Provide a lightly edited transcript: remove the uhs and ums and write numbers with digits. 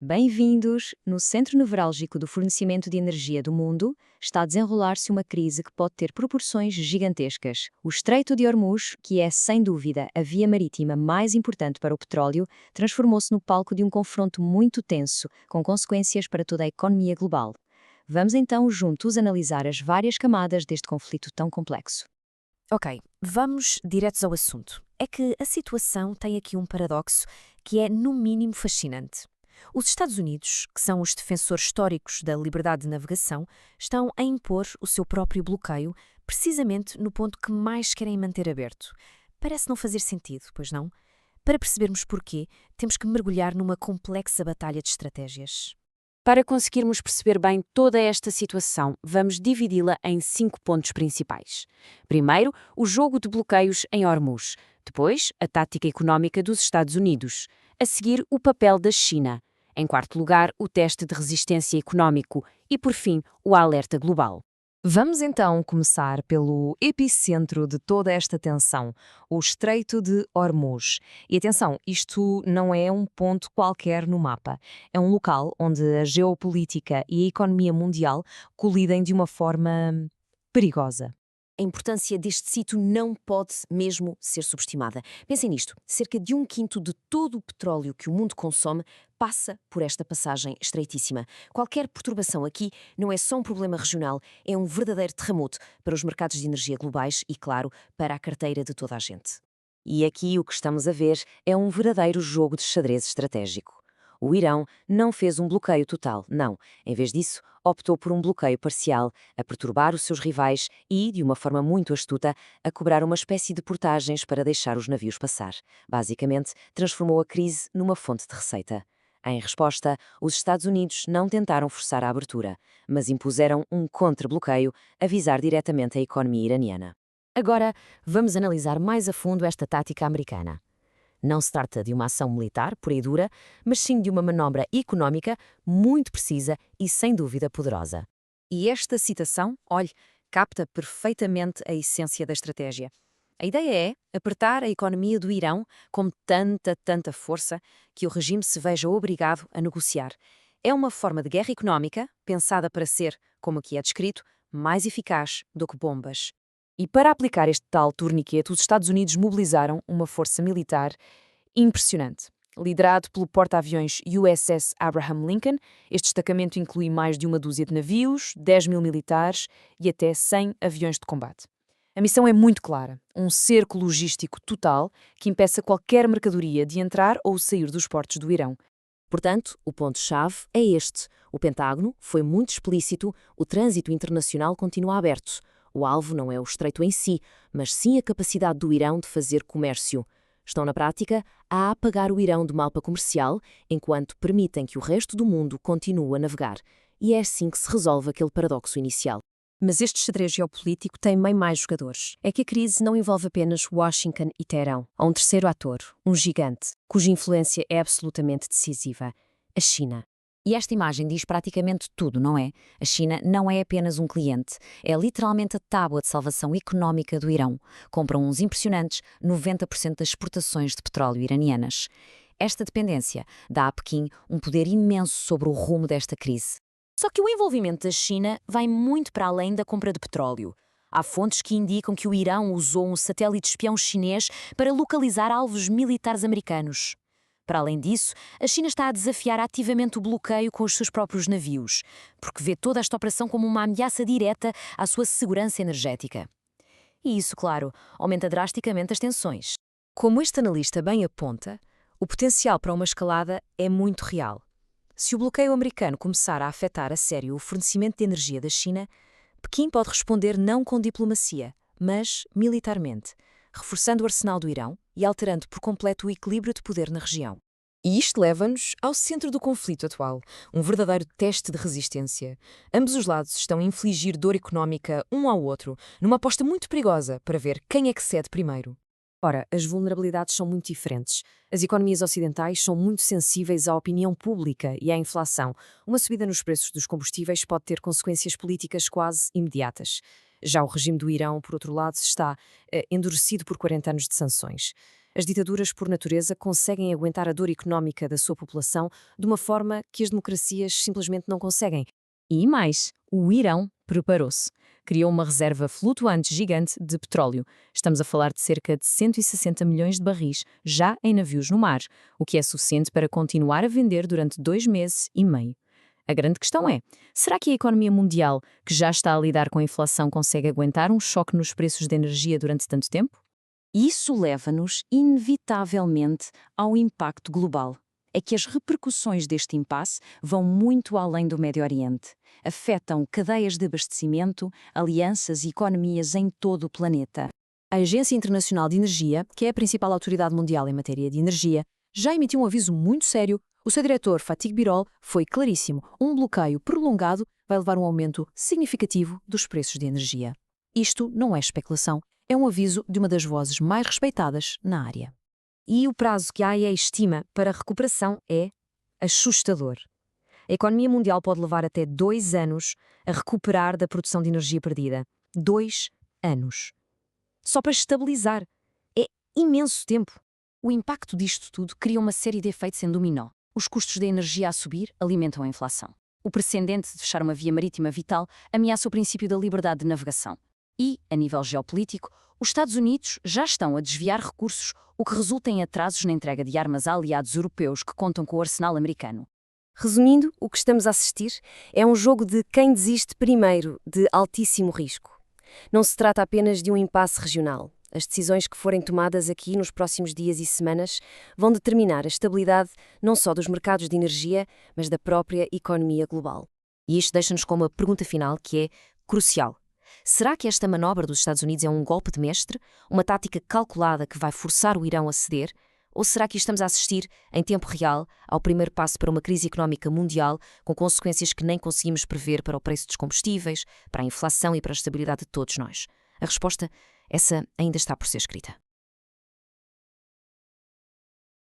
Bem-vindos! No centro nevrálgico do fornecimento de energia do mundo, está a desenrolar-se uma crise que pode ter proporções gigantescas. O Estreito de Hormuz, que é, sem dúvida, a via marítima mais importante para o petróleo, transformou-se no palco de um confronto muito tenso, com consequências para toda a economia global. Vamos então juntos analisar as várias camadas deste conflito tão complexo. Ok, vamos diretos ao assunto. É que a situação tem aqui um paradoxo que é, no mínimo, fascinante. Os Estados Unidos, que são os defensores históricos da liberdade de navegação, estão a impor o seu próprio bloqueio precisamente no ponto que mais querem manter aberto. Parece não fazer sentido, pois não? Para percebermos porquê, temos que mergulhar numa complexa batalha de estratégias. Para conseguirmos perceber bem toda esta situação, vamos dividi-la em 5 pontos principais. Primeiro, o jogo de bloqueios em Hormuz. Depois, a tática económica dos Estados Unidos. A seguir, o papel da China. Em quarto lugar, o teste de resistência económico. E, por fim, o alerta global. Vamos então começar pelo epicentro de toda esta tensão, o Estreito de Hormuz. E atenção, isto não é um ponto qualquer no mapa. É um local onde a geopolítica e a economia mundial colidem de uma forma perigosa. A importância deste sítio não pode mesmo ser subestimada. Pensem nisto: cerca de um quinto de todo o petróleo que o mundo consome passa por esta passagem estreitíssima. Qualquer perturbação aqui não é só um problema regional, é um verdadeiro terremoto para os mercados de energia globais e, claro, para a carteira de toda a gente. E aqui o que estamos a ver é um verdadeiro jogo de xadrez estratégico. O Irão não fez um bloqueio total, não. Em vez disso, optou por um bloqueio parcial, a perturbar os seus rivais e, de uma forma muito astuta, a cobrar uma espécie de portagens para deixar os navios passar. Basicamente, transformou a crise numa fonte de receita. Em resposta, os Estados Unidos não tentaram forçar a abertura, mas impuseram um contra-bloqueio a visar diretamente a economia iraniana. Agora, vamos analisar mais a fundo esta tática americana. Não se trata de uma ação militar, pura e dura, mas sim de uma manobra económica muito precisa e, sem dúvida, poderosa. E esta citação, olhe, capta perfeitamente a essência da estratégia. A ideia é apertar a economia do Irão com tanta força que o regime se veja obrigado a negociar. É uma forma de guerra económica pensada para ser, como aqui é descrito, mais eficaz do que bombas. E para aplicar este tal torniquete, os Estados Unidos mobilizaram uma força militar impressionante. Liderado pelo porta-aviões USS Abraham Lincoln, este destacamento inclui mais de uma dúzia de navios, 10 mil militares e até 100 aviões de combate. A missão é muito clara, um cerco logístico total que impeça qualquer mercadoria de entrar ou sair dos portos do Irão. Portanto, o ponto-chave é este. O Pentágono foi muito explícito, o trânsito internacional continua aberto. O alvo não é o estreito em si, mas sim a capacidade do Irão de fazer comércio. Estão, na prática, a apagar o Irão do mapa comercial, enquanto permitem que o resto do mundo continue a navegar. E é assim que se resolve aquele paradoxo inicial. Mas este xadrez geopolítico tem bem mais jogadores. É que a crise não envolve apenas Washington e Teherão. Há um terceiro ator, um gigante, cuja influência é absolutamente decisiva: a China. E esta imagem diz praticamente tudo, não é? A China não é apenas um cliente, é literalmente a tábua de salvação económica do Irão. Compram uns impressionantes 90% das exportações de petróleo iranianas. Esta dependência dá a Pequim um poder imenso sobre o rumo desta crise. Só que o envolvimento da China vai muito para além da compra de petróleo. Há fontes que indicam que o Irão usou um satélite espião chinês para localizar alvos militares americanos. Para além disso, a China está a desafiar ativamente o bloqueio com os seus próprios navios, porque vê toda esta operação como uma ameaça direta à sua segurança energética. E isso, claro, aumenta drasticamente as tensões. Como este analista bem aponta, o potencial para uma escalada é muito real. Se o bloqueio americano começar a afetar a sério o fornecimento de energia da China, Pequim pode responder não com diplomacia, mas militarmente, reforçando o arsenal do Irão e alterando por completo o equilíbrio de poder na região. E isto leva-nos ao centro do conflito atual, um verdadeiro teste de resistência. Ambos os lados estão a infligir dor económica um ao outro, numa aposta muito perigosa para ver quem é que cede primeiro. Ora, as vulnerabilidades são muito diferentes. As economias ocidentais são muito sensíveis à opinião pública e à inflação. Uma subida nos preços dos combustíveis pode ter consequências políticas quase imediatas. Já o regime do Irão, por outro lado, está endurecido por 40 anos de sanções. As ditaduras, por natureza, conseguem aguentar a dor económica da sua população de uma forma que as democracias simplesmente não conseguem. E mais, o Irão preparou-se. Criou uma reserva flutuante gigante de petróleo. Estamos a falar de cerca de 160 milhões de barris, já em navios no mar, o que é suficiente para continuar a vender durante 2 meses e meio. A grande questão é, será que a economia mundial, que já está a lidar com a inflação, consegue aguentar um choque nos preços de energia durante tanto tempo? Isso leva-nos, inevitavelmente, ao impacto global. É que as repercussões deste impasse vão muito além do Médio Oriente. Afetam cadeias de abastecimento, alianças e economias em todo o planeta. A Agência Internacional de Energia, que é a principal autoridade mundial em matéria de energia, já emitiu um aviso muito sério. O seu diretor, Fatih Birol, foi claríssimo. Um bloqueio prolongado vai levar a um aumento significativo dos preços de energia. Isto não é especulação, é um aviso de uma das vozes mais respeitadas na área. E o prazo que a AEA estima para a recuperação é assustador. A economia mundial pode levar até 2 anos a recuperar da produção de energia perdida. 2 anos. Só para estabilizar. É imenso tempo. O impacto disto tudo cria uma série de efeitos em dominó. Os custos da energia a subir alimentam a inflação. O precedente de fechar uma via marítima vital ameaça o princípio da liberdade de navegação. E, a nível geopolítico, os Estados Unidos já estão a desviar recursos, o que resulta em atrasos na entrega de armas a aliados europeus que contam com o arsenal americano. Resumindo, o que estamos a assistir é um jogo de quem desiste primeiro, de altíssimo risco. Não se trata apenas de um impasse regional. As decisões que forem tomadas aqui nos próximos dias e semanas vão determinar a estabilidade não só dos mercados de energia, mas da própria economia global. E isto deixa-nos com uma pergunta final que é crucial. Será que esta manobra dos Estados Unidos é um golpe de mestre, uma tática calculada que vai forçar o Irão a ceder? Ou será que estamos a assistir, em tempo real, ao primeiro passo para uma crise económica mundial com consequências que nem conseguimos prever para o preço dos combustíveis, para a inflação e para a estabilidade de todos nós? A resposta, essa ainda está por ser escrita.